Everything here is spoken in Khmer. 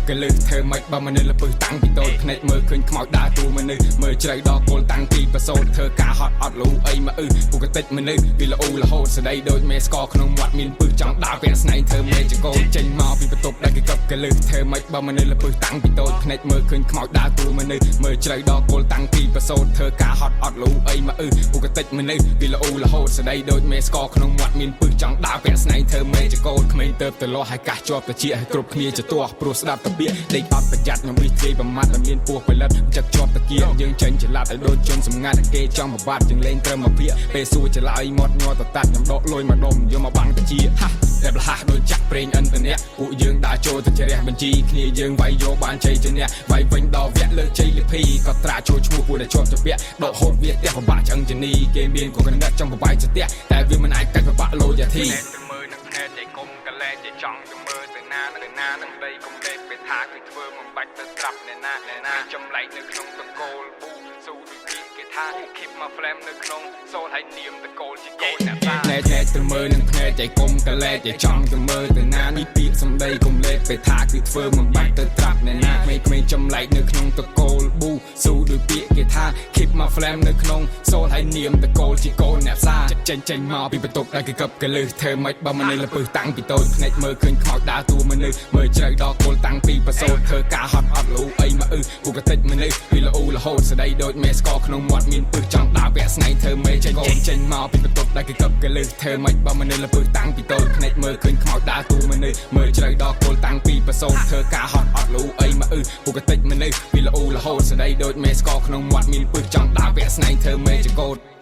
កលឹះធ្វើមិនបើមនុស្សលពឹសតាំងពីតូចភ្នែកមើលឃើញខ្មោចដើរទូមនុស្សមើលជ្រៅដល់គល់តាំងពីប្រសូតធ្វើការហត់អត់លូអីមកពុកតិចមនុស្សវាល្អរហូតស្ដីដូចមេស្កក្នុងមាត់មានពឹសចង់ដើរវាក់ស្នែងធ្វើមេចកោចេញមកពីបន្ទប់ដែលគេកប់កលឹះធ្វើមិនបើមនុស្សលពឹសតាំងពីតូចភ្នែកមើលឃើញខ្មោចដើរទូមនុស្សមើលជ្រៅដល់គល់តាំងពីប្រសូតធ្វើការហត់អត់លូអីមកពុកតិចមនុស្សវាល្អរហូតស្ដីដូចមេស្កក្នុងមាត់មានពឹសចង់ដើរវាក់ស្នែងធ្វើមេចកោក្មេងទៅលាស់ឲ្យកាសជាប់តាជាឲ្យគ្រប់គ្នាជាទាស់ព្រោះស្ដាប់តាពាក្យដេកអត់ប្រយ័ត្នខ្ញុំវិធីប្រមាថតែមានពោះផលិតចឹកជាប់តាគៀយើងចេញច្រឡាត់ឲ្យដូចជនសម្ងាត់គេចង់បបាត់យើងលេងត្រឹមមកភាកពេលសួរច្រឡៃមាត់ញ័រតតាត់ខ្ញុំដកលុយមកដុំយកមកបាំងតាជាតែប្រហាស់ដូចចាក់ប្រេងអិនតអ្នកពួកយើងដើរចូលទៅជ្រះបញ្ជីគ្នាយើងវាយយកបានជ័យជំនះវាយវិញដល់វគ្គលើជ័យលិភីក៏ត្រាចូលឈ្មោះពួកដែលជាប់ជាពាក់ដកហូតវាផ្ទះពិបាកឆ្អឹងជនីគេមានក៏កណ្ដាត់ចង់បបាយស្ទះតែវាមិនអាចកាច់ពិបាកលោយាធីមើលនឹងភ្នែកចៃគុំកលែងចៃចង់ទៅមើលទៅណានឹងដីគុំលេបពេលថាគឺធ្វើមិនបាច់ទៅត្រាប់អ្នកណាចម្លែកនៅក្នុងតកូលប៊ូស៊ូដូចគេថា keep my flame នៅក្នុងសូលហើយនាមតកូលជាកូនអ្នកតាភ្នែកទៅមើលនឹងភ្នែកចៃគុំកលែងចៃចង់ទៅមើលទៅណានេះពាក្យសំដីគុំលេបពេលថាគឺធ្វើមិនបាច់ទៅត្រាប់អ្នកណាក្មេងចម្លែកនៅក្នុងតកូលប៊ូស៊ូដូចពាក្យគេថា keep my flame នៅក្នុងសូលហើយនាមតកូលជាកូនអ្នកតាចេញមកពីបន្ទប់ដែលគេកឹបកលឹះធ្វើមិនបើមនុស្សលពឹសតាំងពីតូចភ្នែកមើលឃើញខ្មោចដើរទូមនុស្សមើលជ្រៅដល់គល់តាំងពីប្រសូតធ្វើការហត់អត់លូអីមកពុកតិចមនុស្សវាល្អរហូតស្ដីដូចមេស្កក្នុងមាត់មានពឹសចង់ដើរវាក់ស្នែងធ្វើមេចេញមកពីបន្ទប់ដែលគេកឹបកលឹះធ្វើមិនបើមនុស្សលពឹសតាំងពីតូចភ្នែកមើលឃើញខ្មោចដើរទូមនុស្សមើលជ្រៅដល់គល់តាំងពីប្រសូតធ្វើការហត់អត់លូអីមកពុកតិចមនុស្សវាល្អរហូតស្ដីដូចមេស្កក្នុងមាត់មានពឹសចង់ដើរវាក់ស្នែងធ្វើមេចកោត